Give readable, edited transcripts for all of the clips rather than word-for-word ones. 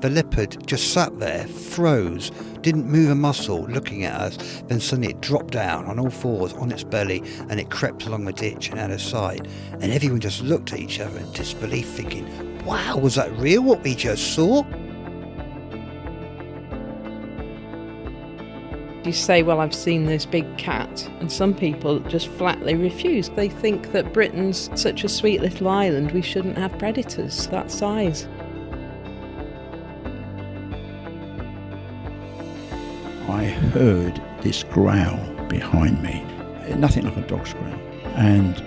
The leopard just sat there, froze, didn't move a muscle, looking at us. Then suddenly it dropped down on all fours on its belly and it crept along the ditch and out of sight. And everyone just looked at each other in disbelief, thinking, wow, was that real what we just saw? You say, well, I've seen this big cat, and some people just flatly refuse. They think that Britain's such a sweet little island, we shouldn't have predators that size. I heard this growl behind me, nothing like a dog's growl, and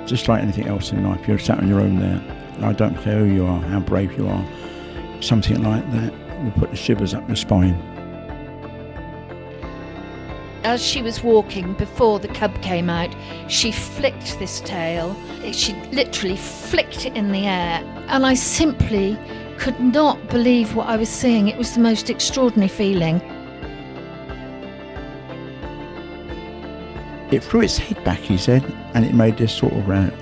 just like anything else in life, you're sat on your own there. I don't care who you are, how brave you are, something like that will put the shivers up your spine. As she was walking, before the cub came out, she flicked this tail. She literally flicked it in the air. And I simply could not believe what I was seeing. It was the most extraordinary feeling. It threw its head back, he said, and it made this sort of round.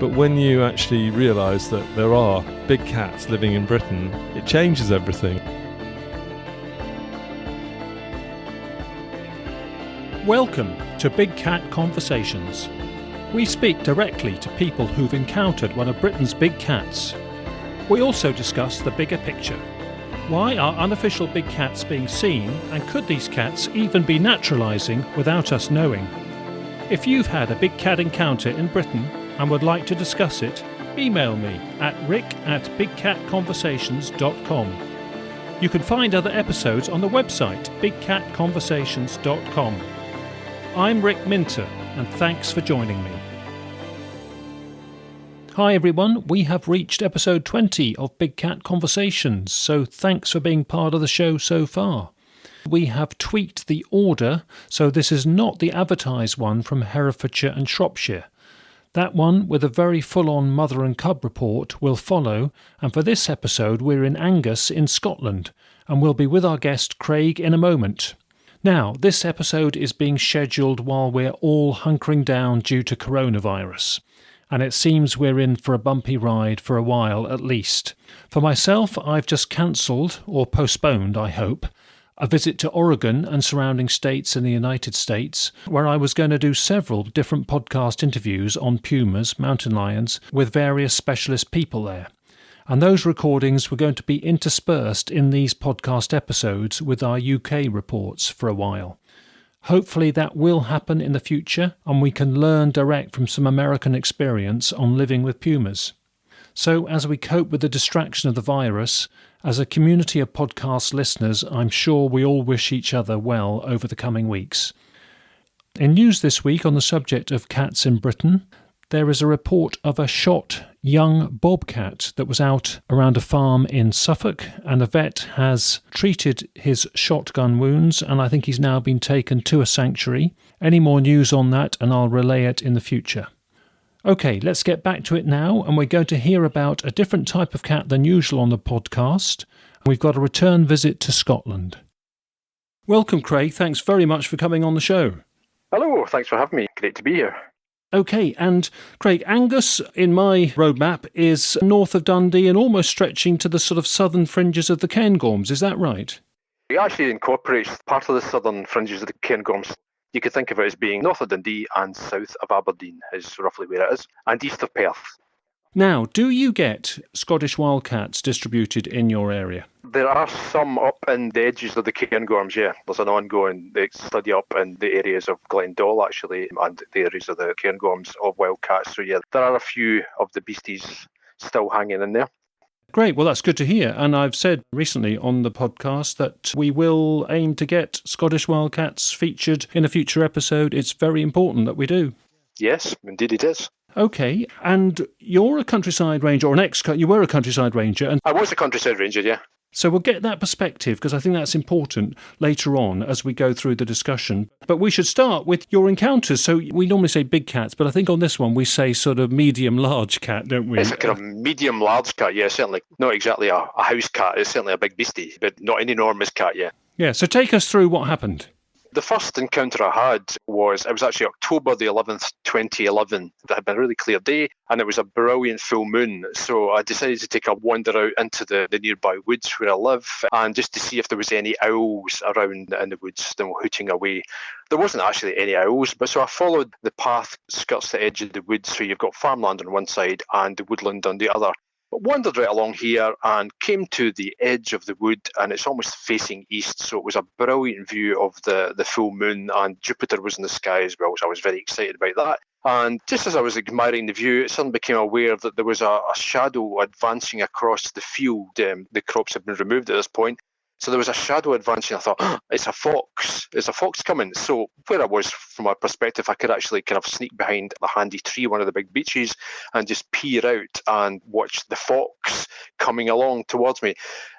But when you actually realise that there are big cats living in Britain, it changes everything. Welcome to Big Cat Conversations. We speak directly to people who've encountered one of Britain's big cats. We also discuss the bigger picture. Why are unofficial big cats being seen, and could these cats even be naturalising without us knowing? If you've had a big cat encounter in Britain and would like to discuss it, email me at rick@bigcatconversations.com. You can find other episodes on the website bigcatconversations.com. I'm Rick Minter, and thanks for joining me. Hi everyone, we have reached episode 20 of Big Cat Conversations, so thanks for being part of the show so far. We have tweaked the order, so this is not the advertised one from Herefordshire and Shropshire. That one, with a very full-on mother and cub report, will follow, and for this episode we're in Angus in Scotland, and we'll be with our guest Craig in a moment. Now, this episode is being scheduled while we're all hunkering down due to coronavirus, and it seems we're in for a bumpy ride for a while at least. For myself, I've just cancelled, or postponed I hope, a visit to Oregon and surrounding states in the United States, where I was going to do several different podcast interviews on pumas, mountain lions, with various specialist people there. And those recordings were going to be interspersed in these podcast episodes with our UK reports for a while. Hopefully that will happen in the future, and we can learn direct from some American experience on living with pumas. So as we cope with the distraction of the virus, as a community of podcast listeners, I'm sure we all wish each other well over the coming weeks. In news this week on the subject of cats in Britain, there is a report of a shot young bobcat that was out around a farm in Suffolk, and a vet has treated his shotgun wounds, and I think he's now been taken to a sanctuary. Any more news on that, and I'll relay it in the future. OK, let's get back to it now, and we're going to hear about a different type of cat than usual on the podcast. We've got a return visit to Scotland. Welcome, Craig. Thanks very much for coming on the show. Hello, thanks for having me. Great to be here. OK, and Craig, Angus, in my roadmap, is north of Dundee and almost stretching to the sort of southern fringes of the Cairngorms. Is that right? It actually incorporates part of the southern fringes of the Cairngorms. You could think of it as being north of Dundee and south of Aberdeen is roughly where it is, and east of Perth. Now, do you get Scottish wildcats distributed in your area? There are some up in the edges of the Cairngorms, yeah. There's an ongoing study up in the areas of Glendall, actually, and the areas of the Cairngorms of wildcats. So, yeah, there are a few of the beasties still hanging in there. Great, well that's good to hear, and I've said recently on the podcast that we will aim to get Scottish wildcats featured in a future episode. It's very important that we do. Yes, indeed it is. OK, and you're a countryside ranger, or you were a countryside ranger. And I was a countryside ranger, yeah. So we'll get that perspective, because I think that's important later on as we go through the discussion. But we should start with your encounters. So we normally say big cats, but I think on this one we say sort of medium-large cat, don't we? It's a kind of medium-large cat, yeah, certainly. Not exactly a house cat, it's certainly a big beastie, but not an enormous cat, yeah. Yeah, so take us through what happened. The first encounter I had it was actually October the 11th, 2011. It had been a really clear day and it was a brilliant full moon. So I decided to take a wander out into the nearby woods where I live and just to see if there was any owls around in the woods hooting away. There wasn't actually any owls, but so I followed the path, skirts the edge of the woods, so you've got farmland on one side and the woodland on the other. But wandered right along here and came to the edge of the wood and it's almost facing east, so it was a brilliant view of the full moon and Jupiter was in the sky as well, so I was very excited about that. And just as I was admiring the view, I suddenly became aware that there was a shadow advancing across the field. The crops had been removed at this point. So there was a shadow advancing. I thought, it's a fox. Is a fox coming? So where I was, from my perspective, I could actually kind of sneak behind a handy tree, one of the big beeches, and just peer out and watch the fox coming along towards me.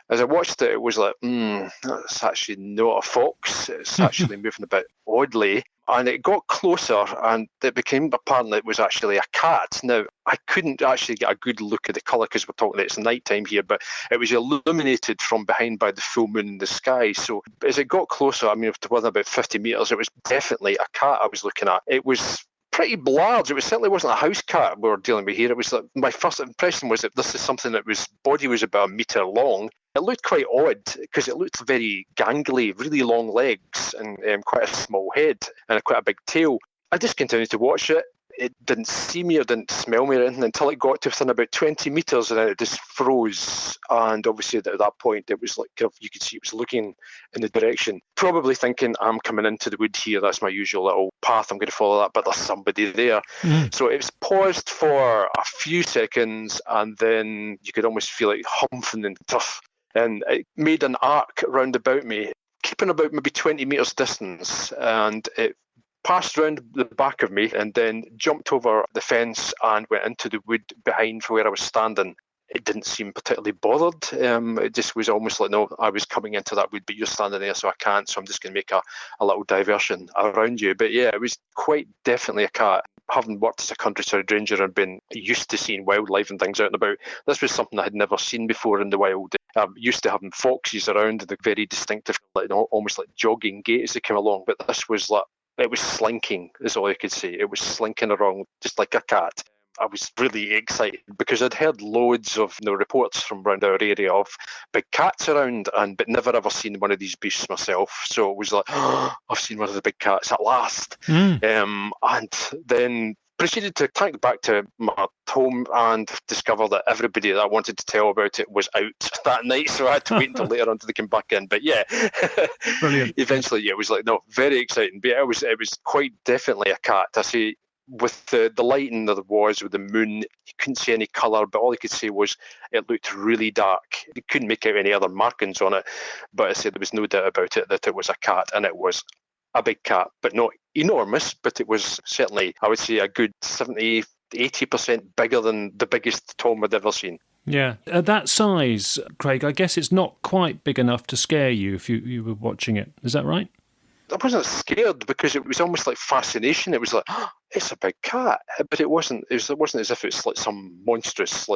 As I watched it, it was like, that's actually not a fox. It's actually moving a bit oddly. And it got closer and it became apparent that it was actually a cat. Now, I couldn't actually get a good look at the colour because we're talking it's night time here, but it was illuminated from behind by the full moon in the sky. So as it got closer, I mean, it was about 50 metres, it was definitely a cat I was looking at. It was pretty large. It certainly wasn't a house cat we were dealing with here. It was like, my first impression was that this is something that body was about 1 metre long. It looked quite odd because it looked very gangly, really long legs and quite a small head and quite a big tail. I just continued to watch it. It didn't see me or didn't smell me or anything until it got to within about 20 metres and then it just froze. And obviously at that point it was like you could see it was looking in the direction, probably thinking I'm coming into the wood here. That's my usual little path. I'm going to follow that, but there's somebody there. So it was paused for a few seconds and then you could almost feel it humping and tough. And it made an arc round about me, keeping about maybe 20 metres distance, and it passed round the back of me and then jumped over the fence and went into the wood behind where I was standing. It didn't seem particularly bothered. It just was almost like, no, I was coming into that wood, but you're standing there, so I can't, so I'm just going to make a little diversion around you. But yeah, it was quite definitely a cat. Having worked as a countryside ranger and been used to seeing wildlife and things out and about, this was something I had never seen before in the wild. I'm used to having foxes around, the very distinctive, almost like jogging gait as they came along, but this was like, it was slinking, is all I could say. It was slinking around just like a cat. I was really excited because I'd heard loads of reports from around our area of big cats around, but never ever seen one of these beasts myself. So it was like, I've seen one of the big cats at last. And then proceeded to tank back to my home and discover that everybody that I wanted to tell about it was out that night, so I had to wait until later on to come back in. But yeah, Brilliant. Eventually, it was like, no, very exciting. But it was quite definitely a cat. I say, with the lighting that there was with the moon, you couldn't see any colour, but all you could see was it looked really dark. You couldn't make out any other markings on it, but I said there was no doubt about it that it was a cat, and it was a big cat, but not enormous, but it was certainly, I would say, a good 70, 80% bigger than the biggest tom I'd ever seen. Yeah. At that size, Craig, I guess it's not quite big enough to scare you if you were watching it. Is that right? I wasn't scared because it was almost like fascination. It was like, it's a big cat, but it wasn't as if it's like some monstrous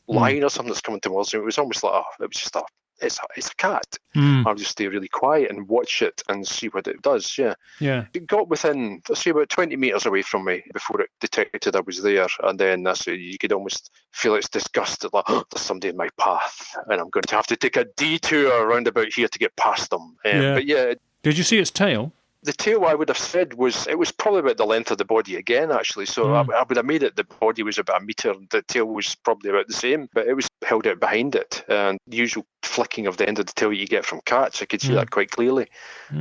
lion or something that's coming towards me. It was almost like, it was just it's a cat. I'll just stay really quiet and watch it and see what it does. Yeah. It got within, let's say, about 20 metres away from me before it detected I was there, and then you could almost feel its disgust at, like, there's somebody in my path and I'm going to have to take a detour around about here to get past them. But yeah. Did you see its tail? The tail, I would have said, was probably about the length of the body again, actually. So I would have made it, the body was about 1 metre, the tail was probably about the same, but it was held out behind it. And the usual flicking of the end of the tail you get from cats, I could see that quite clearly,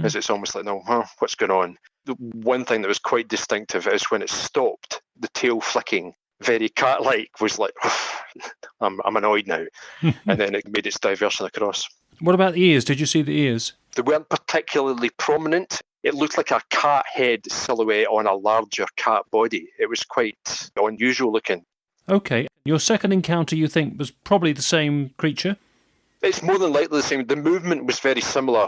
as it's almost like, what's going on? The one thing that was quite distinctive is when it stopped, the tail flicking, very cat-like, was like, I'm annoyed now. And then it made its diversion across. What about the ears? Did you see the ears? They weren't particularly prominent. It looked like a cat head silhouette on a larger cat body. It was quite unusual looking. Okay. Your second encounter, you think, was probably the same creature? It's more than likely the same. The movement was very similar.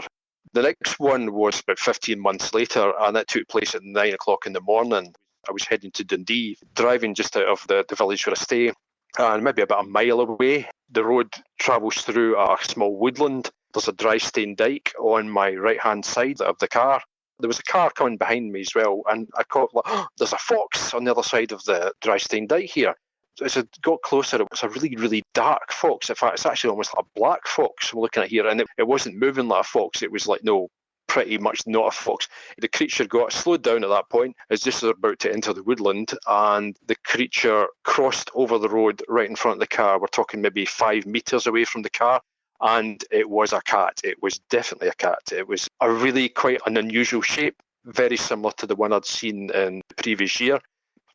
The next one was about 15 months later, and that took place at 9 o'clock in the morning. I was heading to Dundee, driving just out of the village where I stay, and maybe about a mile away. The road travels through a small woodland. There's a dry stone dyke on my right-hand side of the car. There was a car coming behind me as well, and I caught, like, oh, there's a fox on the other side of the Drystein Dyke here. So as I got closer, it was a really, really dark fox. In fact, it's actually almost like a black fox I'm looking at here, and it wasn't moving like a fox. It was like, no, pretty much not a fox. The creature got slowed down at that point as just as about to enter the woodland, and the creature crossed over the road right in front of the car. We're talking maybe 5 metres away from the car, and it was a cat. It was definitely a cat. It was a really quite an unusual shape, very similar to the one I'd seen in the previous year.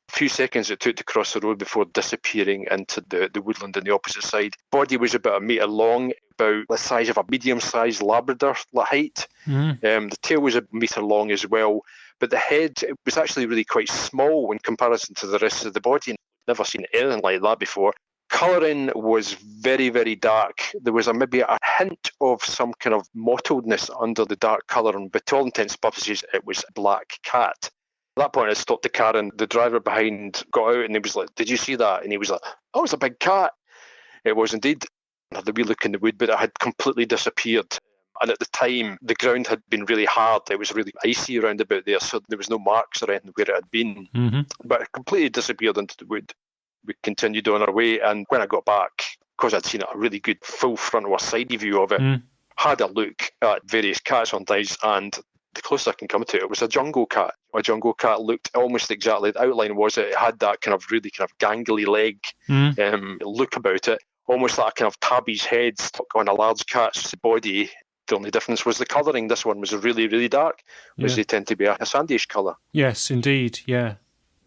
A few seconds it took to cross the road before disappearing into the woodland on the opposite side. Body was about 1 metre long, about the size of a medium-sized Labrador height. The tail was 1 metre long as well, but the head, it was actually really quite small in comparison to the rest of the body. Never seen anything like that before. Colouring was very, very dark. There was maybe a hint of some kind of mottledness under the dark colouring, but to all intents and purposes, it was a black cat. At that point, I stopped the car, and the driver behind got out, and he was like, "Did you see that?" And he was like, "Oh, it's a big cat." It was indeed. I had a wee look in the wood, but it had completely disappeared. And at the time, the ground had been really hard. It was really icy around about there, so there was no marks or anything where it had been. But it completely disappeared into the wood. We continued on our way, and when I got back, because I'd seen a really good full front or side view of it, had a look at various cats on things, and the closest I can come to it was a jungle cat. A jungle cat looked almost exactly, the outline was it had that kind of really kind of gangly leg look about it, almost like a kind of tabby's head stuck on a large cat's body. The only difference was the colouring. This one was really, really dark, whereas they tend to be a sandyish colour. Yes, indeed, yeah.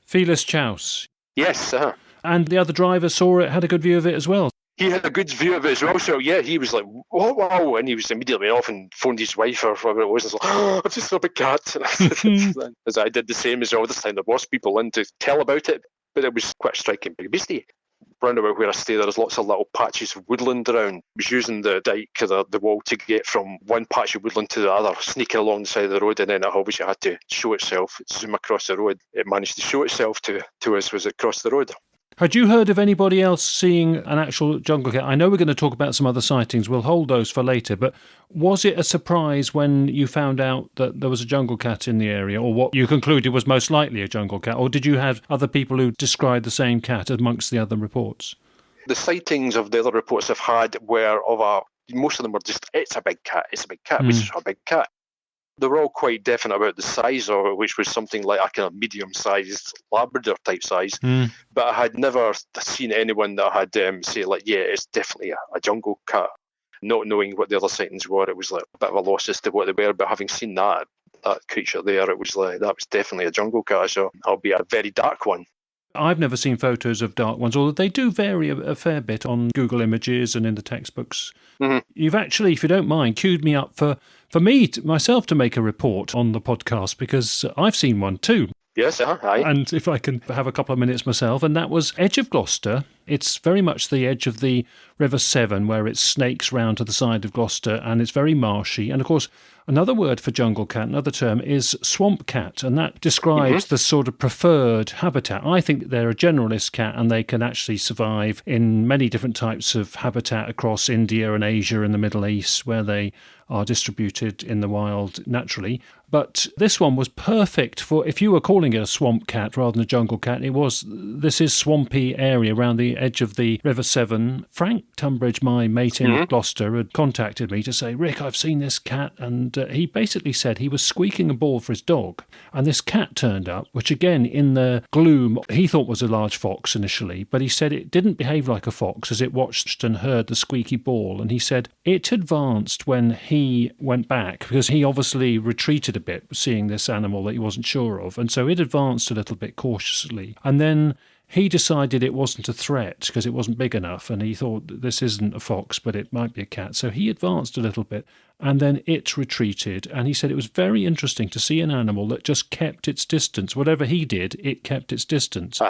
Felis Chouse. Yes, And the other driver saw it, had a good view of it as well. He had a good view of it as well, so yeah, he was like, "Whoa, wow," and he was immediately off and phoned his wife or whatever it was, and was like, "Oh, I've just saw a big cat." As I did the same as well. This time there was people in to tell about it, but it was quite a striking big beastie. Round about where I stay, there's lots of little patches of woodland around. I was using the dike, the wall, to get from one patch of woodland to the other, sneaking along the side of the road, and then it obviously had to show itself, zoom across the road. It managed to show itself to us as it crossed the road. Had you heard of anybody else seeing an actual jungle cat? I know we're going to talk about some other sightings. We'll hold those for later. But was it a surprise when you found out that there was a jungle cat in the area, or what you concluded was most likely a jungle cat? Or did you have other people who described the same cat amongst the other reports? The sightings of the other reports I've had were most of them were just, it's a big cat, we just saw a big cat. They were all quite definite about the size of it, which was something like a kind of medium-sized Labrador type size. But I had never seen anyone that had say, like, yeah, it's definitely a jungle cat. Not knowing what the other sightings were, it was like a bit of a loss as to what they were. But having seen that creature there, it was like, that was definitely a jungle cat. So albeit a very dark one. I've never seen photos of dark ones, although they do vary a fair bit on Google Images and in the textbooks. You've actually, if you don't mind, queued me up for me, myself, to make a report on the podcast, because I've seen one too. Yes, aye. And if I can have a couple of minutes myself, and that was edge of Gloucester. It's very much the edge of the River Severn, where it snakes round to the side of Gloucester, and it's very marshy. And of course, another word for jungle cat, another term, is swamp cat, and that describes the sort of preferred habitat. I think they're a generalist cat, and they can actually survive in many different types of habitat across India and Asia and the Middle East, where they are distributed in the wild naturally. But this one was perfect for, if you were calling it a swamp cat rather than a jungle cat, this is swampy area around the edge of the River Severn. Frank Tunbridge, my mate in Gloucester, had contacted me to say, "Rick, I've seen this cat," and he basically said he was squeaking a ball for his dog, and this cat turned up, which again, in the gloom, he thought was a large fox initially, but he said it didn't behave like a fox as it watched and heard the squeaky ball, and he said it advanced when he went back, because he obviously retreated a bit, seeing this animal that he wasn't sure of, and so it advanced a little bit cautiously, and then he decided it wasn't a threat because it wasn't big enough, and he thought this isn't a fox, but it might be a cat. So he advanced a little bit, and then it retreated. And he said it was very interesting to see an animal that just kept its distance. Whatever he did, it kept its distance.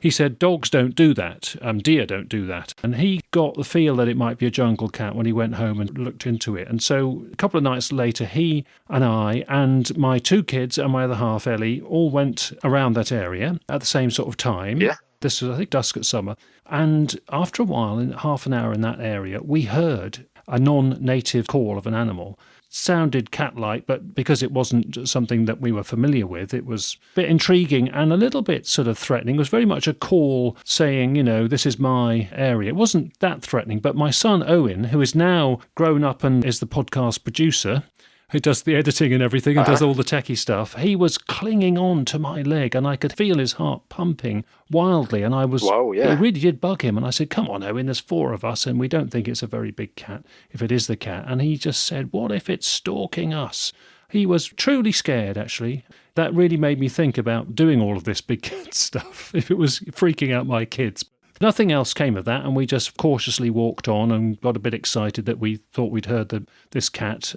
He said dogs don't do that, deer don't do that. And he got the feel that it might be a jungle cat when he went home and looked into it. And so a couple of nights later, he and I and my 2 kids and my other half, Ellie, all went around that area at the same sort of time. Yeah. This was, I think, dusk at summer. And after a while, in half an hour in that area, we heard a non-native call of an animal. Sounded cat-like, but because it wasn't something that we were familiar with, it was a bit intriguing and a little bit sort of threatening. It was very much a call saying, this is my area. It wasn't that threatening, but my son Owen, who is now grown up and is the podcast producer, who does the editing and everything and does all the techie stuff, he was clinging on to my leg and I could feel his heart pumping wildly. And I was, It really did bug him. And I said, come on, Owen, there's 4 of us and we don't think it's a very big cat if it is the cat. And he just said, what if it's stalking us? He was truly scared, actually. That really made me think about doing all of this big cat stuff if it was freaking out my kids. Nothing else came of that, and we just cautiously walked on and got a bit excited that we thought we'd heard this cat.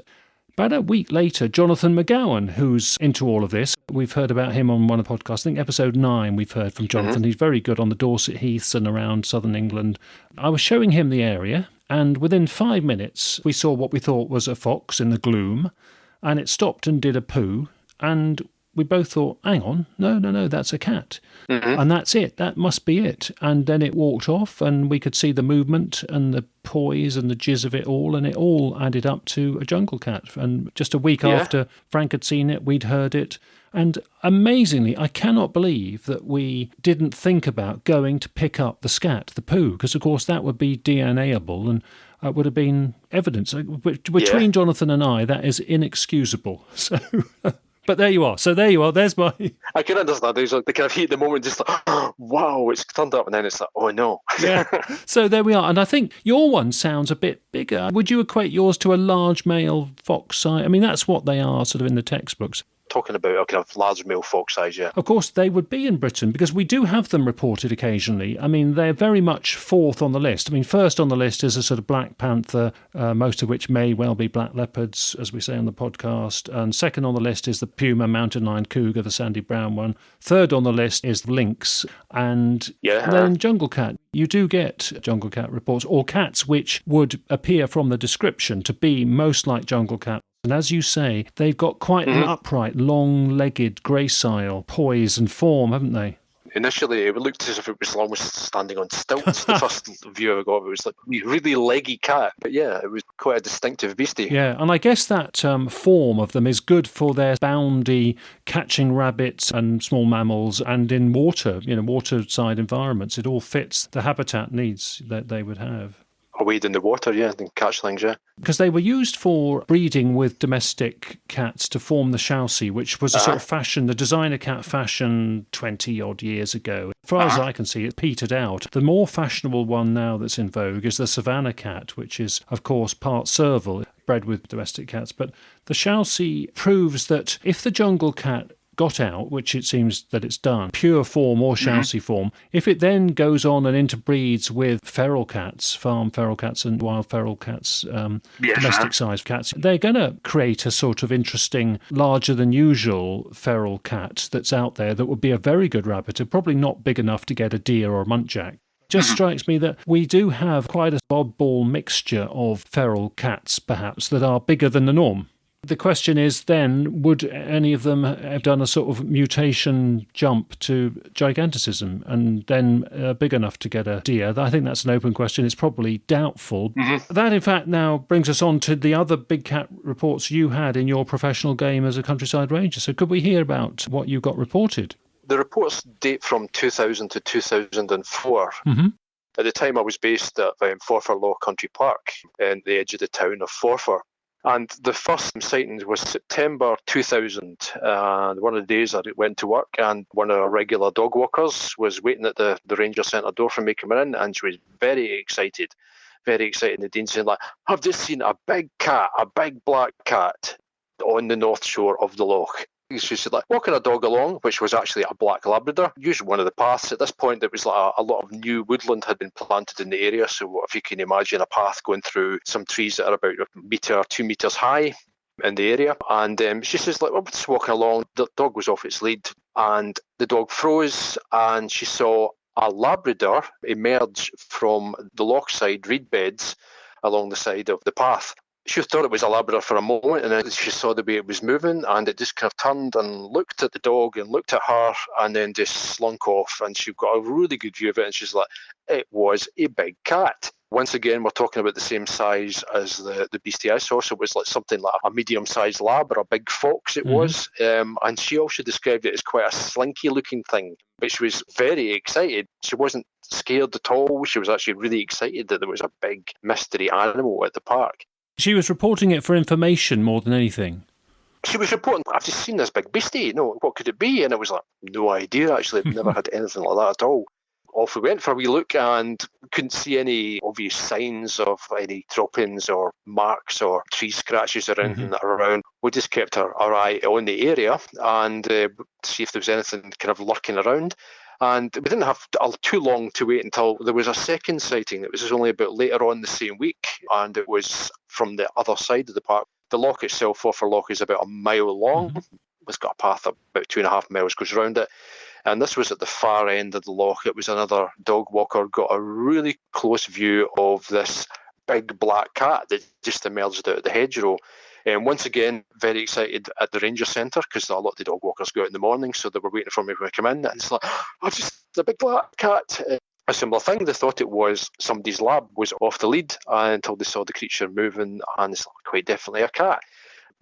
About a week later, Jonathan McGowan, who's into all of this, we've heard about him on one of the podcasts. I think episode 9 we've heard from Jonathan. He's very good on the Dorset Heaths and around southern England. I was showing him the area, and within 5 minutes, we saw what we thought was a fox in the gloom, and it stopped and did a poo, and we both thought, hang on, no, that's a cat. And that's it, that must be it. And then it walked off and we could see the movement and the poise and the jizz of it all, and it all added up to a jungle cat. And just a week after Frank had seen it, we'd heard it. And amazingly, I cannot believe that we didn't think about going to pick up the scat, the poo, because of course that would be DNA-able and would have been evidence. Between Jonathan and I, that is inexcusable. So... But there you are. So there you are. There's my... I can understand. There's like the kind of heat at the moment, just like, oh, wow, it's turned up. And then it's like, oh, no. Yeah. So there we are. And I think your one sounds a bit bigger. Would you equate yours to a large male fox size? I mean, that's what they are sort of in the textbooks. Talking about a kind of large male fox size, yeah. Of course, they would be in Britain because we do have them reported occasionally. I mean, they're very much 4th on the list. I mean, first on the list is a sort of black panther, most of which may well be black leopards, as we say on the podcast. And second on the list is the puma, mountain lion, cougar, the sandy brown one. Third on the list is the lynx. And then jungle cat. You do get jungle cat reports, or cats which would appear from the description to be most like jungle cat. And as you say, they've got quite an upright, long-legged, gracile poise and form, haven't they? Initially, it looked as if it was almost standing on stilts. The first view I got, it was like a really leggy cat. But yeah, it was quite a distinctive beastie. Yeah, and I guess that form of them is good for their bounty, catching rabbits and small mammals, and in water, waterside environments. It all fits the habitat needs that they would have. Wade in the water, and catch things, Because they were used for breeding with domestic cats to form the Chelsea, which was a sort of fashion, the designer cat fashion 20-odd years ago. As far as I can see, it petered out. The more fashionable one now that's in vogue is the Savannah cat, which is, of course, part serval, bred with domestic cats. But the Chelsea proves that if the jungle cat got out, which it seems that it's done, pure form or Chelsea form, if it then goes on and interbreeds with feral cats, farm feral cats and wild feral cats, domestic-sized cats, they're going to create a sort of interesting, larger-than-usual feral cat that's out there that would be a very good rabbiter, probably not big enough to get a deer or a muntjac. Just strikes me that we do have quite a oddball mixture of feral cats, perhaps, that are bigger than the norm. The question is then, would any of them have done a sort of mutation jump to giganticism and then big enough to get a deer? I think that's an open question. It's probably doubtful. That, in fact, now brings us on to the other big cat reports you had in your professional game as a countryside ranger. So could we hear about what you got reported? The reports date from 2000 to 2004. At the time, I was based at Forfar Loch Country Park in the edge of the town of Forfar. And the first sighting was September 2000. And one of the days I went to work, and one of our regular dog walkers was waiting at the ranger centre door for me coming in, and she was very excited. Nadine saying, like, I've just seen a big cat, a big black cat on the north shore of the loch. She said, like, walking a dog along, which was actually a black Labrador, usually one of the paths. At this point, there was like a lot of new woodland had been planted in the area. So if you can imagine a path going through some trees that are about a metre, 2 metres high in the area. And she says, like, well, we're just walking along. The dog was off its lead and the dog froze, and she saw a Labrador emerge from the loch side reed beds along the side of the path. She thought it was a Labrador for a moment, and then she saw the way it was moving, and it just kind of turned and looked at the dog and looked at her, and then just slunk off. And she got a really good view of it, and she's like, it was a big cat. Once again, we're talking about the same size as the beastie I saw, so it was like something like a medium-sized lab or a big fox it was. And she also described it as quite a slinky-looking thing, but she was very excited. She wasn't scared at all. She was actually really excited that there was a big mystery animal at the park. She was reporting it for information more than anything. She was reporting, I've just seen this big beastie. No, what could it be? And it was like, no idea, actually. I've never had anything like that at all. Off we went for a wee look and couldn't see any obvious signs of any drop-ins or marks or tree scratches or anything around. We just kept our eye on the area and see if there was anything kind of lurking around. And we didn't have too long to wait until there was a second sighting. It was only about later on the same week, and it was from the other side of the park. The loch itself, Forfar Loch, is about a mile long. It's got a path of about 2.5 miles goes around it. And this was at the far end of the loch. It was another dog walker got a really close view of this big black cat that just emerged out of the hedgerow. And once again, very excited at the ranger centre because a lot of the dog walkers go out in the morning, so they were waiting for me when I come in. And it's like, oh, just a big black cat. A similar thing, they thought it was somebody's lab was off the lead until they saw the creature moving, and it's quite definitely a cat.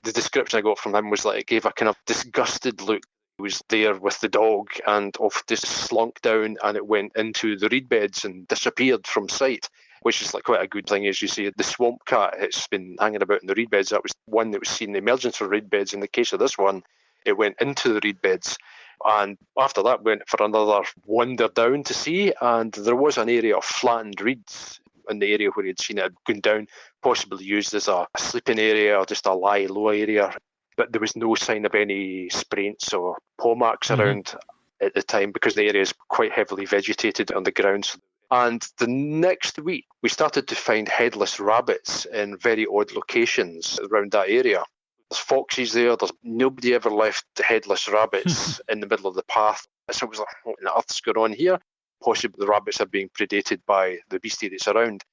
The description I got from him was like it gave a kind of disgusted look. He was there with the dog and off just slunk down, and it went into the reed beds and disappeared from sight, which is like quite a good thing. As you see, the swamp cat, it's been hanging about in the reed beds. That was one that was seen the emergence from reed beds. In the case of this one, it went into the reed beds. And after that, went for another wander down to see, and there was an area of flattened reeds in the area where he'd seen it gone down, possibly used as a sleeping area or just a lie-low area. But there was no sign of any spraints or paw marks around at the time because the area is quite heavily vegetated on the grounds. And the next week, we started to find headless rabbits in very odd locations around that area. There's foxes there. There's nobody ever left headless rabbits in the middle of the path. So it was like, what on earth's going on here? Possibly the rabbits are being predated by the beastie that's around.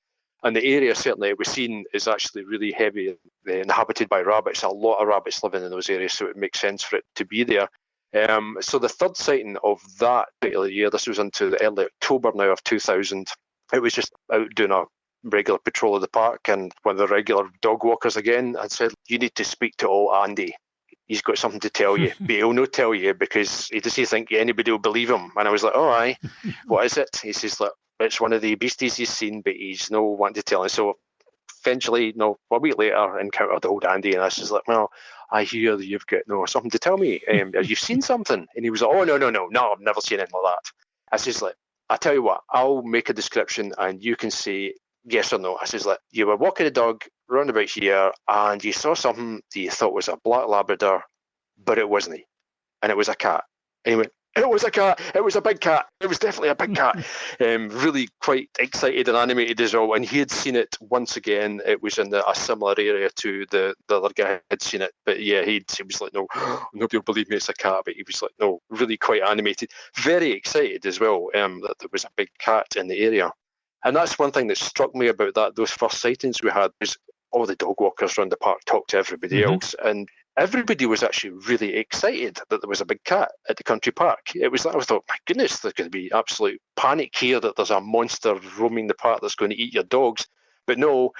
And the area certainly it was seen is actually really heavy inhabited by rabbits. A lot of rabbits living in those areas, so it makes sense for it to be there. So the third sighting of that particular year, this was into the early October now of 2000, it was just out doing a regular patrol of the park, and one of the regular dog walkers again had said, you need to speak to old Andy. He's got something to tell you, but he'll not tell you because he doesn't think anybody will believe him. And I was like, oh, aye, what is it? He says, look, it's one of the beasties he's seen, but he's no one to tell. And so eventually, a week later, encountered old Andy, and I was like, well, I hear that you've got something to tell me. Have you seen something? And he was like, oh, no, I've never seen anything like that. I says, like, I tell you what, I'll make a description and you can say yes or no. I says, like, you were walking a dog round about here and you saw something that you thought was a black Labrador, but it wasn't. And it was a cat. And he went, it was a cat. It was a big cat. It was definitely a big cat. Really quite excited and animated as well. And he had seen it once again. It was in a similar area to the other guy had seen it. But yeah, he was like, no, nobody will believe me, it's a cat. But he was like, no, really quite animated. Very excited as well that there was a big cat in the area. And that's one thing that struck me about those first sightings we had was all the dog walkers around the park talked to everybody else. And everybody was actually really excited that there was a big cat at the country park. It was like, I thought, my goodness, there's going to be absolute panic here that there's a monster roaming the park that's going to eat your dogs. But no,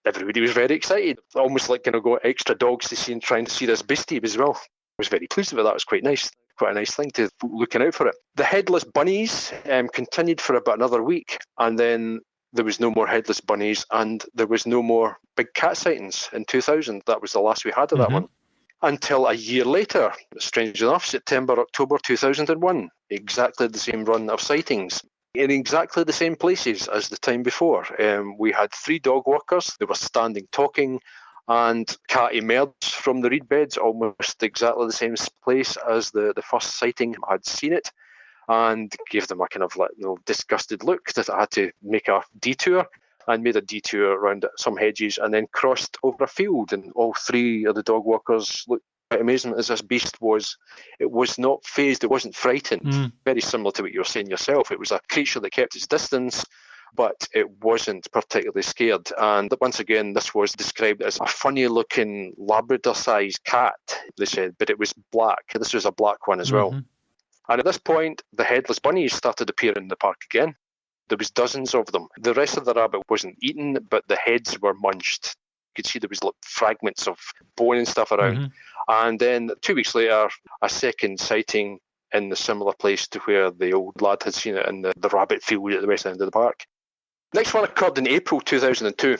everybody was very excited. Almost like, got extra dogs to see and trying to see this beastie as well. I was very pleased with that. It was quite nice. Quite a nice thing to looking out for it. The headless bunnies continued for about another week, and then there was no more headless bunnies and there was no more big cat sightings in 2000. That was the last we had of that one. Until a year later, strange enough, September, October 2001, exactly the same run of sightings in exactly the same places as the time before. We had 3 dog walkers. They were standing talking, and cat emerged from the reed beds, almost exactly the same place as the first sighting had seen it, and gave them a kind of disgusted look that I had to make a detour. And made a detour around some hedges and then crossed over a field. And all 3 of the dog walkers looked quite amazement as this beast was. It was not phased, it wasn't frightened. Very similar to what you were saying yourself. It was a creature that kept its distance, but it wasn't particularly scared. And once again, this was described as a funny-looking Labrador-sized cat, they said, but it was black. This was a black one as well. And at this point, the headless bunnies started appearing in the park again. There was dozens of them. The rest of the rabbit wasn't eaten, but the heads were munched. You could see there was like fragments of bone and stuff around. And then 2 weeks later, a second sighting in the similar place to where the old lad had seen it in the rabbit field at the west end of the park. Next one occurred in April 2002.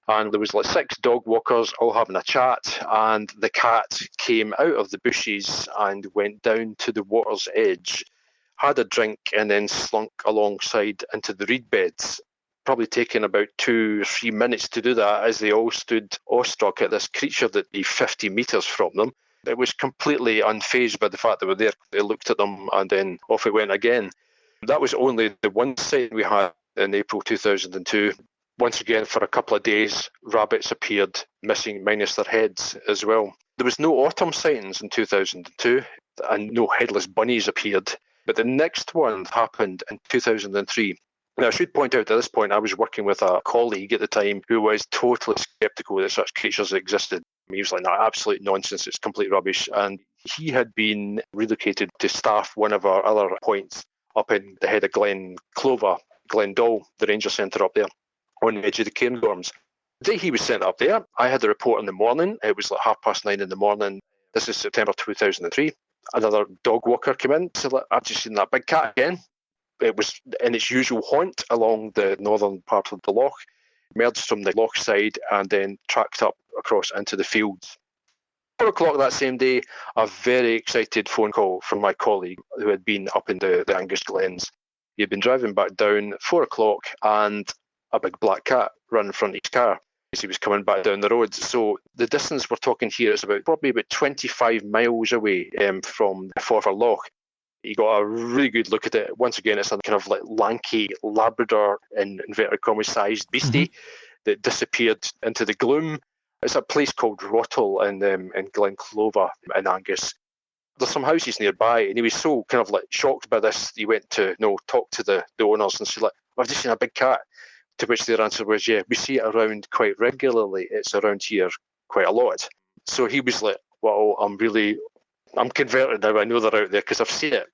And there was like 6 dog walkers all having a chat, and the cat came out of the bushes and went down to the water's edge, had a drink, and then slunk alongside into the reed beds, probably taking about 2 or 3 minutes to do that as they all stood awestruck at this creature that lay 50 metres from them. It was completely unfazed by the fact they were there. They looked at them and then off it went again. That was only the one sighting we had in April 2002. Once again, for a couple of days, rabbits appeared missing, minus their heads as well. There was no autumn sightings in 2002, and no headless bunnies appeared. But the next one happened in 2003. Now, I should point out at this point, I was working with a colleague at the time who was totally sceptical that such creatures existed. He was like, no, absolute nonsense, it's complete rubbish. And he had been relocated to staff one of our other points up in the head of Glen Clover, Glendall, the ranger centre up there, on the edge of the Cairngorms. The day he was sent up there, I had the report in the morning. It was like 9:30 in the morning. This is September 2003. Another dog walker came in, said, I've just seen that big cat again. It was in its usual haunt along the northern part of the loch, emerged from the loch side and then tracked up across into the fields. 4 o'clock that same day, a very excited phone call from my colleague who had been up in the Angus Glens. He had been driving back down at 4 o'clock and a big black cat ran in front of his car as he was coming back down the road. So the distance we're talking here is probably about 25 miles away from Forfar Loch. He got a really good look at it. Once again, it's a kind of like lanky Labrador, in inverted commas, sized beastie that disappeared into the gloom. It's a place called Rottle in Glen Clover in Angus. There's some houses nearby, and he was so kind of like shocked by this, he went to talk to the owners and said, like, I've just seen a big cat. To which their answer was, yeah, we see it around quite regularly. It's around here quite a lot. So he was like, well, I'm converted now. I know they're out there because I've seen it.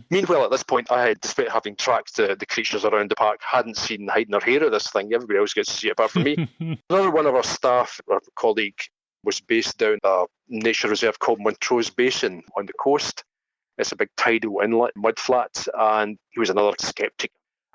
Meanwhile, at this point, I had, despite having tracked the creatures around the park, hadn't seen hiding or hair of this thing. Everybody else gets to see it apart from me. Another one of our staff, our colleague, was based down a nature reserve called Montrose Basin on the coast. It's a big tidal inlet, mudflat, and he was another sceptic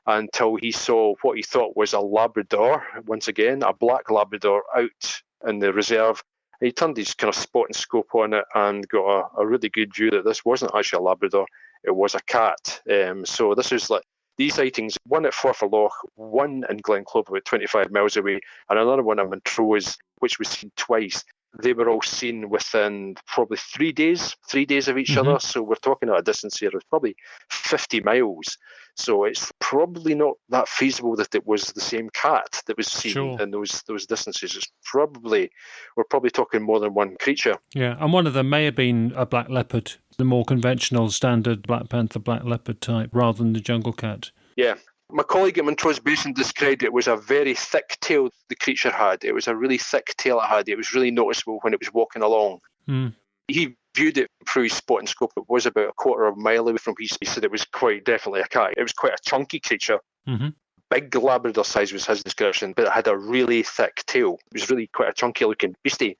until he saw what he thought was a Labrador, once again, a black Labrador out in the reserve. And he turned his kind of spot and scope on it and got a really good view that this wasn't actually a Labrador, it was a cat. So this is like these sightings, one at Forfar Loch, one in Glen Clover about 25 miles away, and another one in Montrose, which was seen twice. They were all seen within probably 3 days of each other. So we're talking at a distance here of probably 50 miles. So it's probably not that feasible that it was the same cat that was seen in those distances. We're probably talking more than one creature. Yeah, and one of them may have been a black leopard, the more conventional standard black panther, black leopard type, rather than the jungle cat. Yeah. My colleague at Montrose Basin described it was a very thick tail the creature had. It was a really thick tail it had. It was really noticeable when it was walking along. He viewed it through his spot and scope. It was about a quarter of a mile away from his. He said it was quite definitely a cat. It was quite a chunky creature. Big Labrador size was his description, but it had a really thick tail. It was really quite a chunky looking beastie.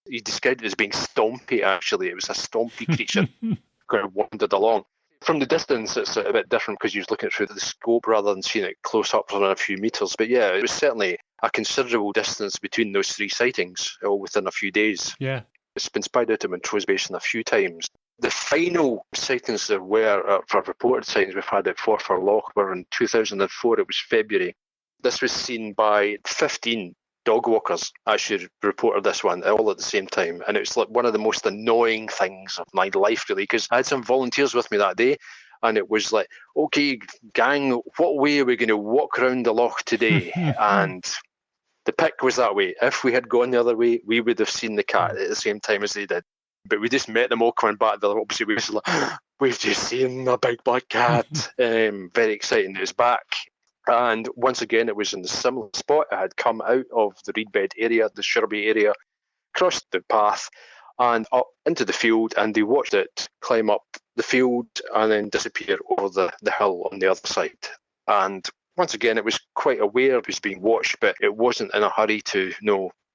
He described it as being stompy, actually. It was a stompy creature kind of wandered along. From the distance, it's a bit different because you're looking at it through the scope rather than seeing it close up for a few metres. But yeah, it was certainly a considerable distance between those 3 sightings, all within a few days. Yeah. It's been spied out of Montrose Basin a few times. The final sightings there were, for reported sightings we've had at Forfar Loch, were in 2004. It was February. This was seen by 15 dog walkers actually reported this one all at the same time, and it was like one of the most annoying things of my life, really, because I had some volunteers with me that day, and it was like, okay, gang, what way are we going to walk around the loch today? And the pick was that way. If we had gone the other way, we would have seen the cat at the same time as they did. But we just met them all coming back the opposite way. We was like, we've just seen a big black cat. Very exciting. It was back. And once again, it was in the similar spot. It had come out of the reedbed area, the shrubby area, crossed the path and up into the field, and they watched it climb up the field and then disappear over the hill on the other side. And Once again, it was quite aware it was being watched, but it wasn't in a hurry to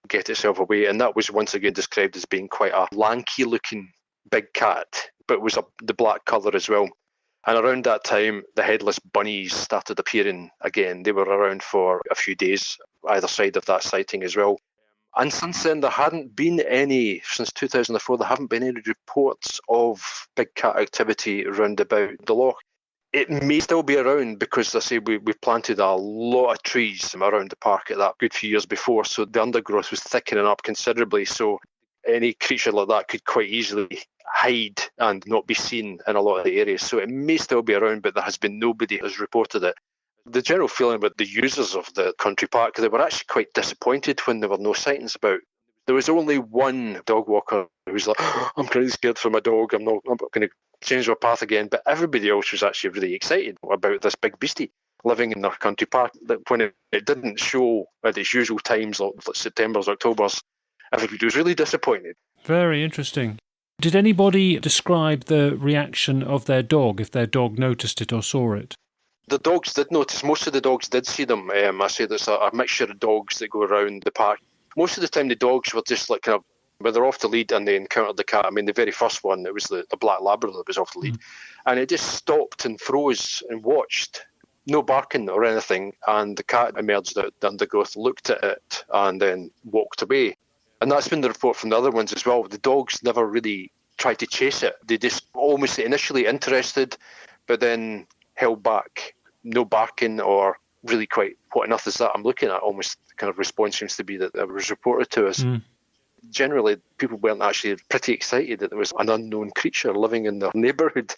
get itself away. And that was once again described as being quite a lanky-looking big cat, but it was the black colour as well. And around that time, the headless bunnies started appearing again. They were around for a few days, either side of that sighting as well. And since then, there hadn't been any, since 2004, there haven't been any reports of big cat activity around about the loch. It may still be around because, as I say, we planted a lot of trees around the park at that good few years before, so the undergrowth was thickening up considerably. So any creature like that could quite easily hide and not be seen in a lot of the areas. So it may still be around, but there has been nobody who has reported it. The general feeling about the users of the country park, they were actually quite disappointed when there were no sightings about. There was only one dog walker who was like, I'm really scared for my dog, I'm not going to change our path again. But everybody else was actually really excited about this big beastie living in their country park. That when it didn't show at its usual times, like September's, October's, everybody was really disappointed. Very interesting. Did anybody describe the reaction of their dog, if their dog noticed it or saw it? The dogs did notice. Most of the dogs did see them. I say there's a mixture of dogs that go around the park. Most of the time the dogs were just like kind of, when they're off the lead and they encountered the cat. I mean, the very first one, it was the black Labrador that was off the lead. And it just stopped and froze and watched. No barking or anything. And the cat emerged out the undergrowth, looked at it, and then walked away. And that's been the report from the other ones as well. The dogs never really tried to chase it. They just almost initially interested, but then held back. No barking or really quite, what on earth is that I'm looking at? Almost the kind of response seems to be that it was reported to us. Generally, people weren't actually pretty excited that there was an unknown creature living in their neighbourhood.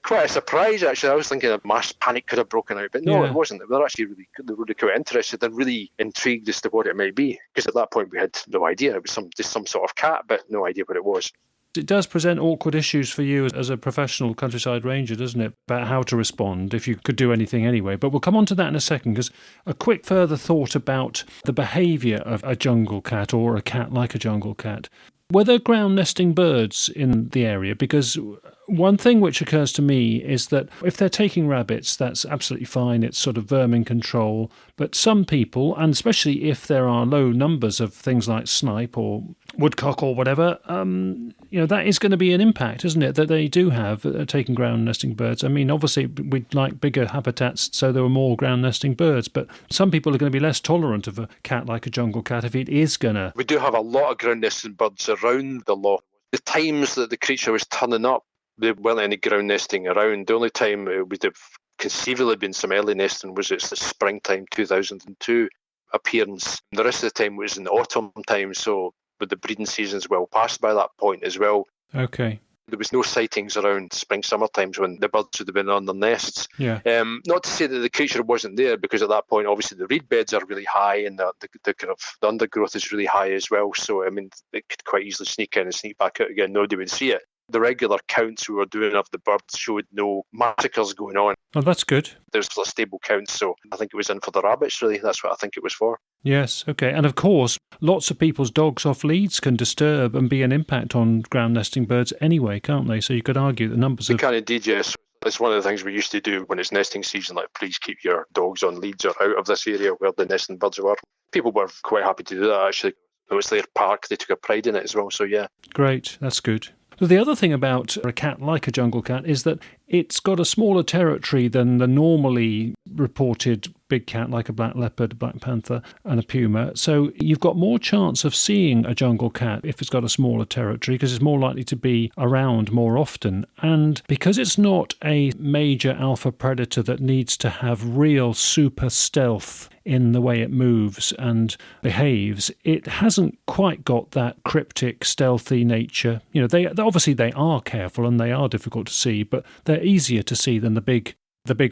Quite a surprise, actually. I was thinking a mass panic could have broken out, but no, it wasn't. They were actually really quite interested and really intrigued as to what it might be, because at that point we had no idea. It was just some sort of cat, but no idea what it was. It does present awkward issues for you as a professional countryside ranger, doesn't it, about how to respond if you could do anything anyway. But we'll come on to that in a second, because a quick further thought about the behaviour of a jungle cat or a cat like a jungle cat. Were there ground nesting birds in the area? Because one thing which occurs to me is that if they're taking rabbits, that's absolutely fine. It's sort of vermin control. But some people, and especially if there are low numbers of things like snipe or woodcock or whatever, that is going to be an impact, isn't it, that they do have taking ground nesting birds. I mean, obviously, we'd like bigger habitats so there were more ground nesting birds, but some people are going to be less tolerant of a cat like a jungle cat if it is going to. We do have a lot of ground nesting birds around the loch. The times that the creature was turning up, there weren't any ground nesting around. The only time it would have conceivably been some early nesting was its the springtime 2002 appearance. The rest of the time was in the autumn time, so with the breeding seasons well past by that point as well. Okay. There was no sightings around spring-summer times when the birds would have been on their nests. Yeah. Not to say that the creature wasn't there, because at that point, obviously, the reed beds are really high and the kind of the undergrowth is really high as well. So, I mean, it could quite easily sneak in and sneak back out again. Nobody would see it. The regular counts we were doing of the birds showed no massacres going on. Oh, that's good. There's a stable count, so I think it was in for the rabbits, really. That's what I think it was for. Yes, okay. And of course, lots of people's dogs off leads can disturb and be an impact on ground nesting birds anyway, can't they? So you could argue the numbers They can indeed, yes. It's one of the things we used to do when it's nesting season, like please keep your dogs on leads or out of this area where the nesting birds were. People were quite happy to do that, actually. It was their park, they took a pride in it as well, so yeah. Great, that's good. So the other thing about a cat like a jungle cat is that it's got a smaller territory than the normally reported big cat like a black leopard, a black panther and a puma. So you've got more chance of seeing a jungle cat if it's got a smaller territory because it's more likely to be around more often. And because it's not a major alpha predator that needs to have real super stealth in the way it moves and behaves, it hasn't quite got that cryptic, stealthy nature. You know, they obviously they are careful and they are difficult to see, but they're easier to see than the big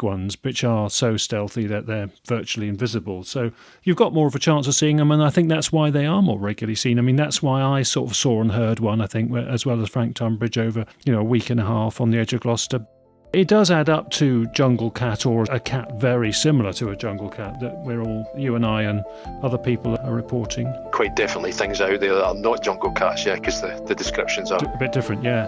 ones, which are so stealthy that they're virtually invisible. So you've got more of a chance of seeing them, and I think that's why they are more regularly seen. I mean, that's why I sort of saw and heard one, I think, as well as Frank Tunbridge over, a week and a half on the edge of Gloucester. It does add up to jungle cat or a cat very similar to a jungle cat that you and I and other people are reporting. Quite definitely things out there that are not jungle cats, yeah, because the descriptions are a bit different, yeah.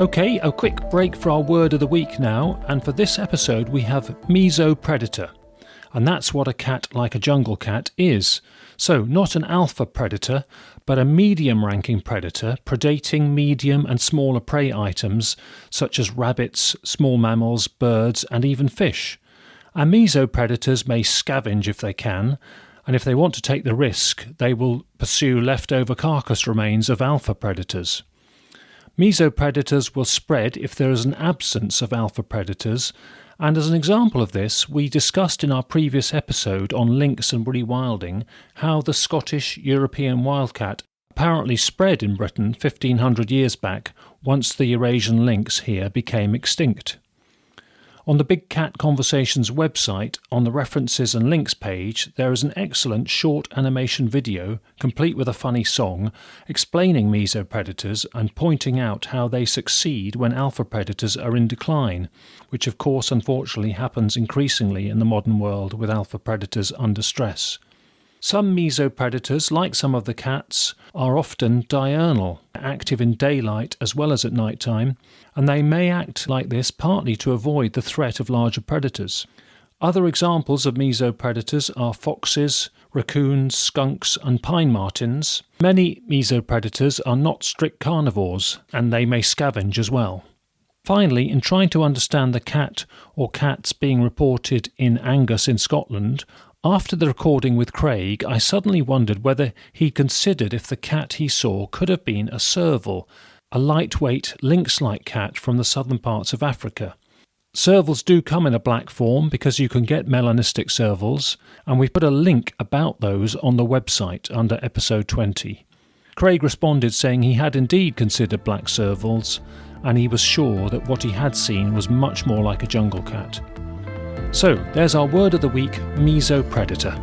Okay, a quick break for our word of the week now, and for this episode we have meso-predator. And that's what a cat like a jungle cat is. So, not an alpha predator, but a medium-ranking predator, predating medium and smaller prey items, such as rabbits, small mammals, birds, and even fish. And meso-predators may scavenge if they can, and if they want to take the risk, they will pursue leftover carcass remains of alpha predators. Meso-predators will spread if there is an absence of alpha predators, and as an example of this, we discussed in our previous episode on lynx and rewilding how the Scottish European wildcat apparently spread in Britain 1500 years back once the Eurasian lynx here became extinct. On the Big Cat Conversations website, on the References and Links page, there is an excellent short animation video, complete with a funny song, explaining meso-predators and pointing out how they succeed when alpha predators are in decline, which of course unfortunately happens increasingly in the modern world with alpha predators under stress. Some meso-predators, like some of the cats, are often diurnal, active in daylight as well as at night time, and they may act like this partly to avoid the threat of larger predators. Other examples of meso-predators are foxes, raccoons, skunks and pine martens. Many meso-predators are not strict carnivores, and they may scavenge as well. Finally, in trying to understand the cat or cats being reported in Angus in Scotland, after the recording with Craig, I suddenly wondered whether he considered if the cat he saw could have been a serval, a lightweight, lynx-like cat from the southern parts of Africa. Servals do come in a black form because you can get melanistic servals, and we put a link about those on the website under episode 20. Craig responded saying he had indeed considered black servals, and he was sure that what he had seen was much more like a jungle cat. So, there's our word of the week, meso-predator.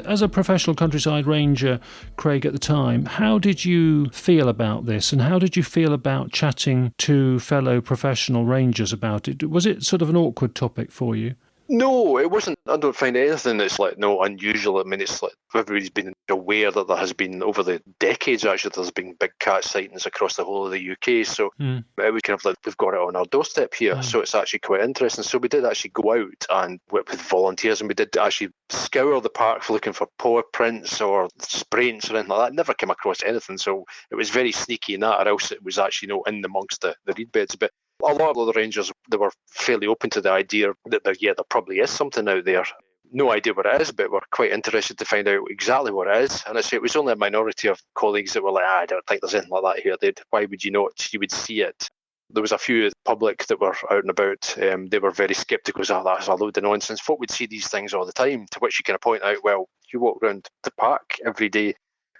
As a professional countryside ranger, Craig, at the time, how did you feel about this, and how did you feel about chatting to fellow professional rangers about it? Was it sort of an awkward topic for you? No, it wasn't. I don't find anything that's unusual. I mean, it's like everybody's been aware that there has been, over the decades actually, there's been big cat sightings across the whole of the UK. So it was kind of like we've got it on our doorstep here. So it's actually quite interesting. So we did actually go out and work with volunteers, and we did actually scour the park for looking for paw prints or spraints or anything like that. Never came across anything. So it was very sneaky in that, or else it was actually in amongst the reed beds. But a lot of the rangers, they were fairly open to the idea that there probably is something out there. No idea what it is, but we're quite interested to find out exactly what it is. And I say it was only a minority of colleagues that were like, I don't think there's anything like that here. Why would you not? You would see it. There was a few public that were out and about. They were very sceptical. That's a load of nonsense. Folk would see these things all the time, to which you kind of point out, well, you walk around the park every day.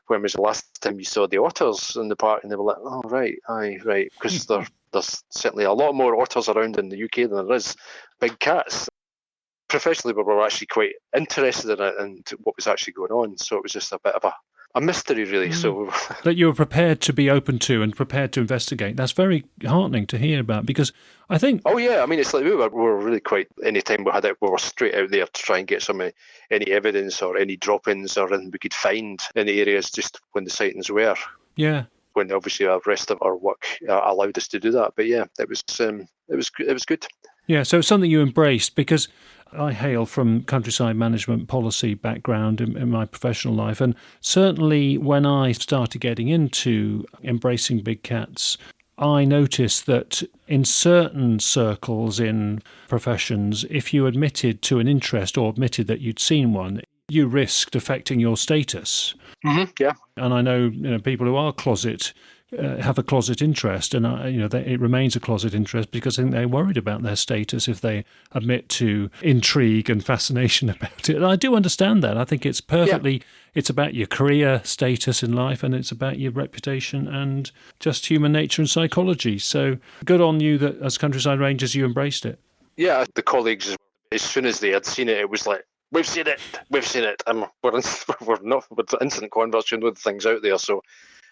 When was the last time you saw the otters in the park? And they were like, oh, right, because there's certainly a lot more otters around in the UK than there is big cats. Professionally, we were actually quite interested in it and what was actually going on. So it was just a bit of a mystery, really. So that you were prepared to be open to and prepared to investigate. That's very heartening to hear about, because I think... Oh, yeah. I mean, it's like we were really quite... Any time we had it, we were straight out there to try and get any evidence or any drop-ins or anything we could find in the areas just when the sightings were. Yeah. When obviously the rest of our work allowed us to do that. But yeah, it was good. Yeah, so it's something you embraced, because I hail from countryside management policy background in my professional life, and certainly when I started getting into embracing big cats, I noticed that in certain circles in professions, if you admitted to an interest or admitted that you'd seen one, you risked affecting your status. Mm-hmm, yeah. And I know people who are have a closet interest, and it remains a closet interest because I think they're worried about their status if they admit to intrigue and fascination about it. And I do understand that. I think it's perfectly, It's about your career status in life, and it's about your reputation and just human nature and psychology. So good on you that as countryside rangers you embraced it. Yeah, the colleagues, as soon as they had seen it, it was like, we've seen it, and we're instant conversation with things out there. So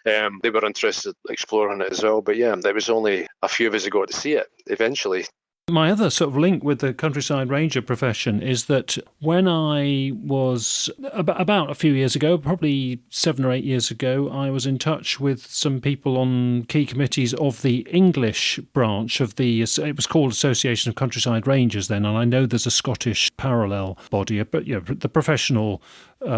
they were interested in exploring it as well. But yeah, there was only a few of us who got to see it eventually. My other sort of link with the countryside ranger profession is that when I was about a few years ago, probably 7 or 8 years ago, I was in touch with some people on key committees of the English branch of it was called Association of Countryside Rangers then, and I know there's a Scottish parallel body, but the professional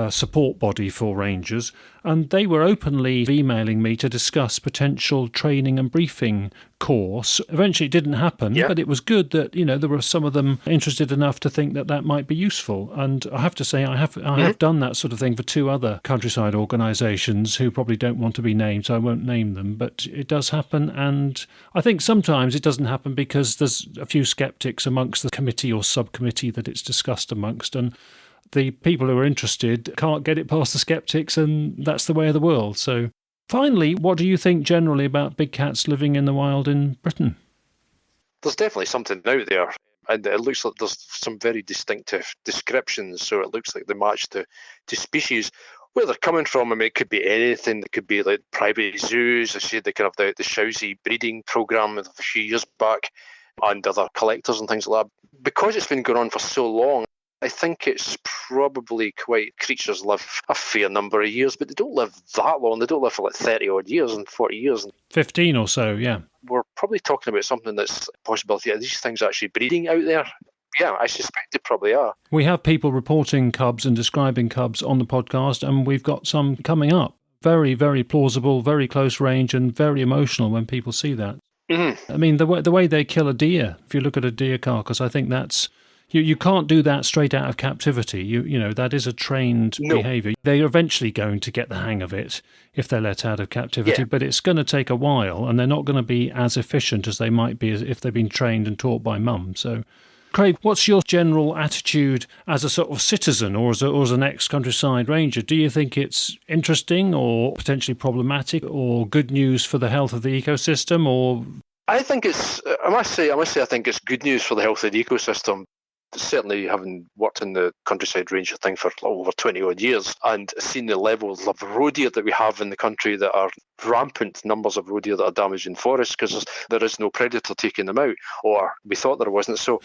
support body for rangers, and they were openly emailing me to discuss potential training and briefing course. Eventually it didn't happen, but it was good that there were some of them interested enough to think that might be useful. And I have to say I have done that sort of thing for 2 other countryside organisations who probably don't want to be named, so I won't name them, but it does happen. And I think sometimes it doesn't happen because there's a few sceptics amongst the committee or subcommittee that it's discussed amongst, and the people who are interested can't get it past the sceptics, and that's the way of the world. So finally, what do you think generally about big cats living in the wild in Britain? There's definitely something out there, and it looks like there's some very distinctive descriptions, so it looks like they match to species. Where they're coming from, I mean, it could be anything. It could be like private zoos. I see the kind of the Shousey breeding programme a few years back, and other collectors and things like that. Because it's been going on for so long, I think it's probably creatures live a fair number of years, but they don't live that long. They don't live for like 30 odd years and 40 years. 15 or so, yeah. We're probably talking about something that's a possibility of these things actually breeding out there. Yeah, I suspect they probably are. We have people reporting cubs and describing cubs on the podcast, and we've got some coming up. Very, very plausible, very close range, and very emotional when people see that. Mm-hmm. I mean, the way they kill a deer, if you look at a deer carcass, I think that's... You can't do that straight out of captivity. You know that is a trained behaviour. They're eventually going to get the hang of it if they're let out of captivity, but it's going to take a while, and they're not going to be as efficient as they might be if they've been trained and taught by mum. So, Craig, what's your general attitude as a sort of citizen or as an ex-countryside ranger? Do you think it's interesting or potentially problematic or good news for the health of the ecosystem? Or I think I must say I think it's good news for the health of the ecosystem. Certainly, having worked in the countryside ranger thing for over 20 odd years and seen the levels of roe deer that we have in the country that are rampant numbers of roe deer that are damaging forests because there is no predator taking them out, or we thought there wasn't. So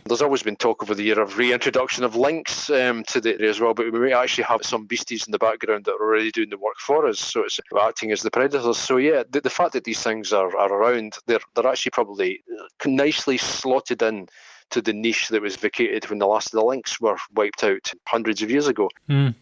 there's always been talk over the year of reintroduction of lynx to the area as well, but we may actually have some beasties in the background that are already doing the work for us, so it's acting as the predators. So yeah, the fact that these things are around, they're actually probably nicely slotted in to the niche that was vacated when the last of the lynx were wiped out hundreds of years ago.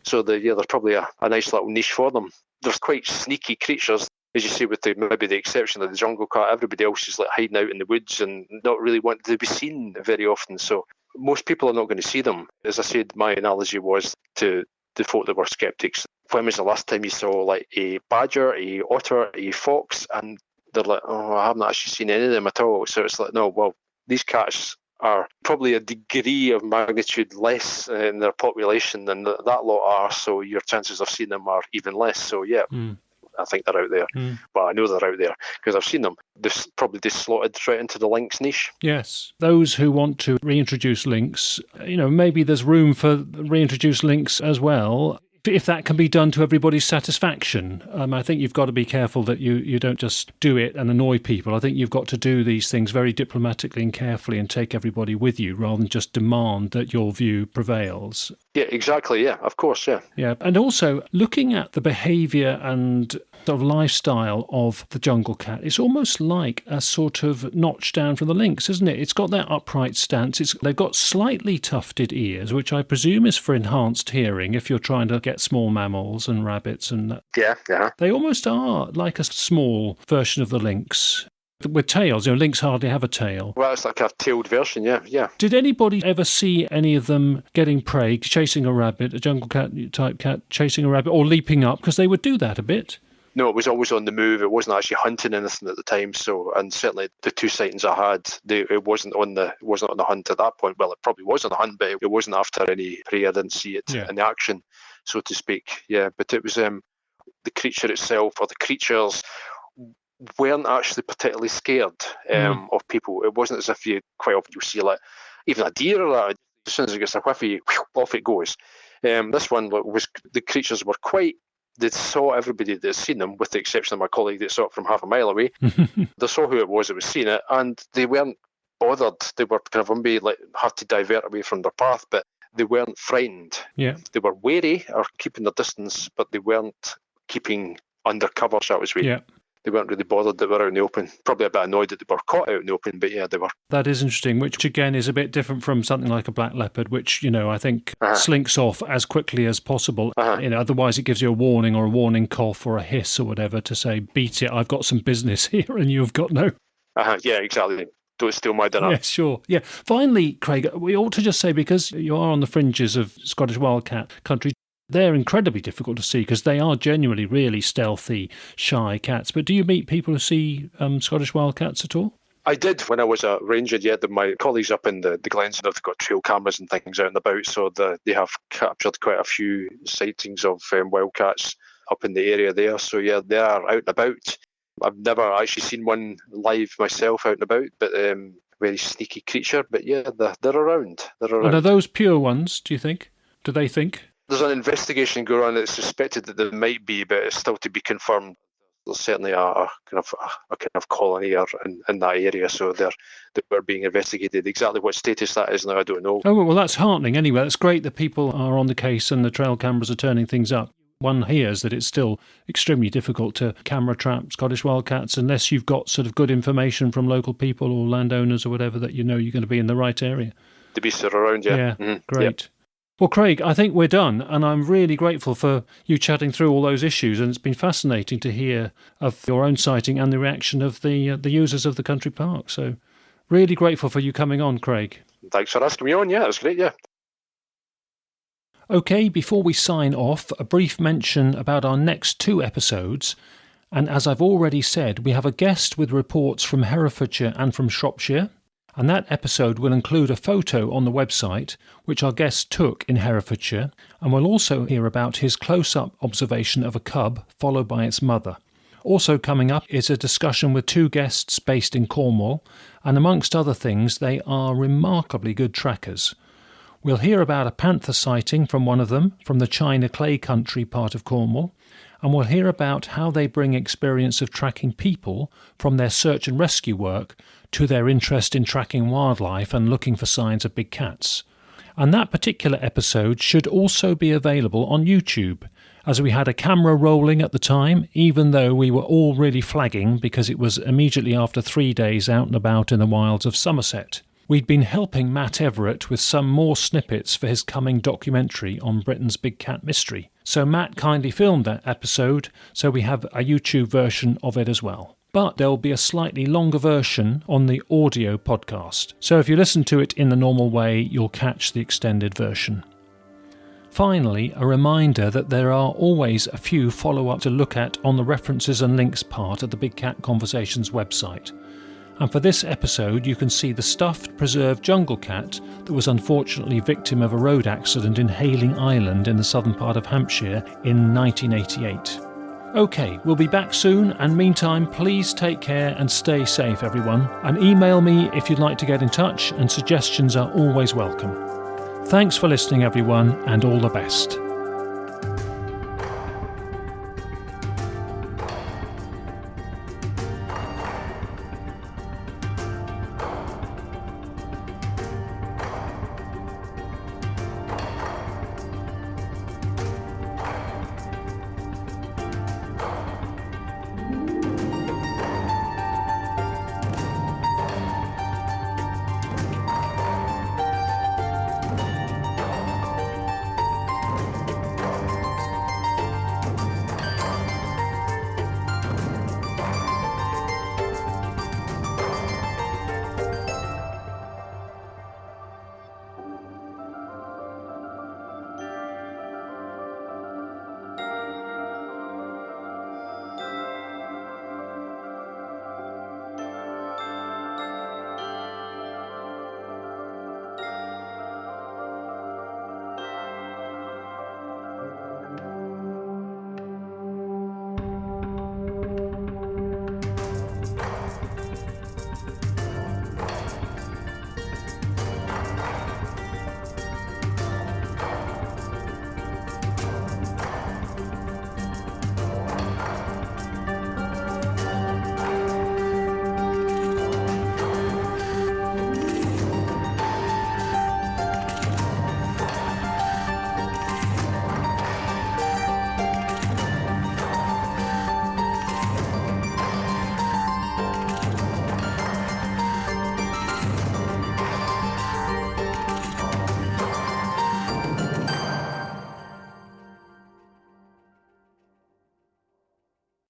So there's probably a nice little niche for them. There's quite sneaky creatures, as you say, with maybe the exception of the jungle cat. Everybody else is like hiding out in the woods and not really wanting to be seen very often. So most people are not going to see them. As I said, my analogy was to the folk that were sceptics. When was the last time you saw like a badger, a otter, a fox? And they're like, oh, I haven't actually seen any of them at all. So it's like, no, well, these cats are probably a degree of magnitude less in their population than that lot are, so your chances of seeing them are even less. So yeah, I think they're out there. Well, I know they're out there because I've seen them. They've probably just slotted right into the lynx niche. Yes, those who want to reintroduce lynx, maybe there's room for reintroduce lynx as well, if that can be done to everybody's satisfaction. I think you've got to be careful that you don't just do it and annoy people. I think you've got to do these things very diplomatically and carefully and take everybody with you rather than just demand that your view prevails. Yeah, exactly. Yeah, of course. Yeah. Yeah. And also looking at the behaviour and sort of lifestyle of the jungle cat, it's almost like a sort of notch down from the lynx, isn't it? It's got that upright stance. They've got slightly tufted ears, which I presume is for enhanced hearing if you're trying to get small mammals and rabbits and that. Yeah. They almost are like a small version of the lynx. With tails, lynx hardly have a tail. Well, it's like a tailed version, yeah. Did anybody ever see any of them getting prey, chasing a rabbit, a jungle cat type cat chasing a rabbit, or leaping up? Because they would do that a bit. No, it was always on the move. It wasn't actually hunting anything at the time. So, and certainly the 2 sightings I had, it wasn't on the hunt at that point. Well, it probably was on the hunt, but it wasn't after any prey. I didn't see it in action, so to speak. Yeah, but it was the creature itself, or the creatures weren't actually particularly scared of people. It wasn't as if quite often you see like even a deer or that, as soon as it gets a whiffy, off it goes. This one was, the creatures were quite They saw everybody that had seen them, with the exception of my colleague that saw it from half a mile away. They saw who it was that was seeing it, and they weren't bothered. They were kind of maybe had to divert away from their path, but they weren't frightened. Yeah. They were wary or keeping their distance, but they weren't keeping undercover, shall we say. Yeah. They weren't really bothered that they were out in the open. Probably a bit annoyed that they were caught out in the open, but yeah, they were. That is interesting, which again is a bit different from something like a black leopard, which, I think slinks off as quickly as possible. Otherwise it gives you a warning or a warning cough or a hiss or whatever to say, beat it, I've got some business here, and you've got no... Yeah, exactly. Don't steal my dinner. Yeah, sure. Yeah. Finally, Craig, we ought to just say, because you are on the fringes of Scottish wildcat country, they're incredibly difficult to see because they are genuinely really stealthy, shy cats. But do you meet people who see Scottish wildcats at all? I did when I was a ranger. Yeah, my colleagues up in the glens, they've got trail cameras and things out and about, so they have captured quite a few sightings of wildcats up in the area there. So yeah, they are out and about. I've never actually seen one live myself out and about, but very sneaky creature. But yeah, they're around. And are those pure ones, do you think? Do they think? There's an investigation going on. It's suspected that there might be, but it's still to be confirmed. There's certainly a kind of colony in that area, so they're being investigated. Exactly what status that is now, I don't know. Oh, well, that's heartening anyway. That's great that people are on the case and the trail cameras are turning things up. One hears that it's still extremely difficult to camera trap Scottish wildcats unless you've got sort of good information from local people or landowners or whatever that you're going to be in the right area. The beasts are around, yeah. Yeah, mm-hmm. Great. Yep. Well, Craig, I think we're done, and I'm really grateful for you chatting through all those issues, and it's been fascinating to hear of your own sighting and the reaction of the users of the country park. So really grateful for you coming on, Craig. Thanks for asking me on. Yeah, that's great, yeah. OK, before we sign off, a brief mention about our next 2 episodes. And as I've already said, we have a guest with reports from Herefordshire and from Shropshire. And that episode will include a photo on the website, which our guest took in Herefordshire. And we'll also hear about his close-up observation of a cub, followed by its mother. Also coming up is a discussion with 2 guests based in Cornwall. And amongst other things, they are remarkably good trackers. We'll hear about a panther sighting from one of them, from the China Clay Country part of Cornwall, and we'll hear about how they bring experience of tracking people from their search and rescue work to their interest in tracking wildlife and looking for signs of big cats. And that particular episode should also be available on YouTube, as we had a camera rolling at the time, even though we were all really flagging because it was immediately after 3 days out and about in the wilds of Somerset. We'd been helping Matt Everett with some more snippets for his coming documentary on Britain's big cat mystery. So Matt kindly filmed that episode, so we have a YouTube version of it as well. But there'll be a slightly longer version on the audio podcast. So if you listen to it in the normal way, you'll catch the extended version. Finally, a reminder that there are always a few follow-up to look at on the references and links part of the Big Cat Conversations website. And for this episode, you can see the stuffed preserved jungle cat that was unfortunately victim of a road accident in Hayling Island in the southern part of Hampshire in 1988. OK, we'll be back soon, and meantime, please take care and stay safe, everyone. And email me if you'd like to get in touch, and suggestions are always welcome. Thanks for listening, everyone, and all the best.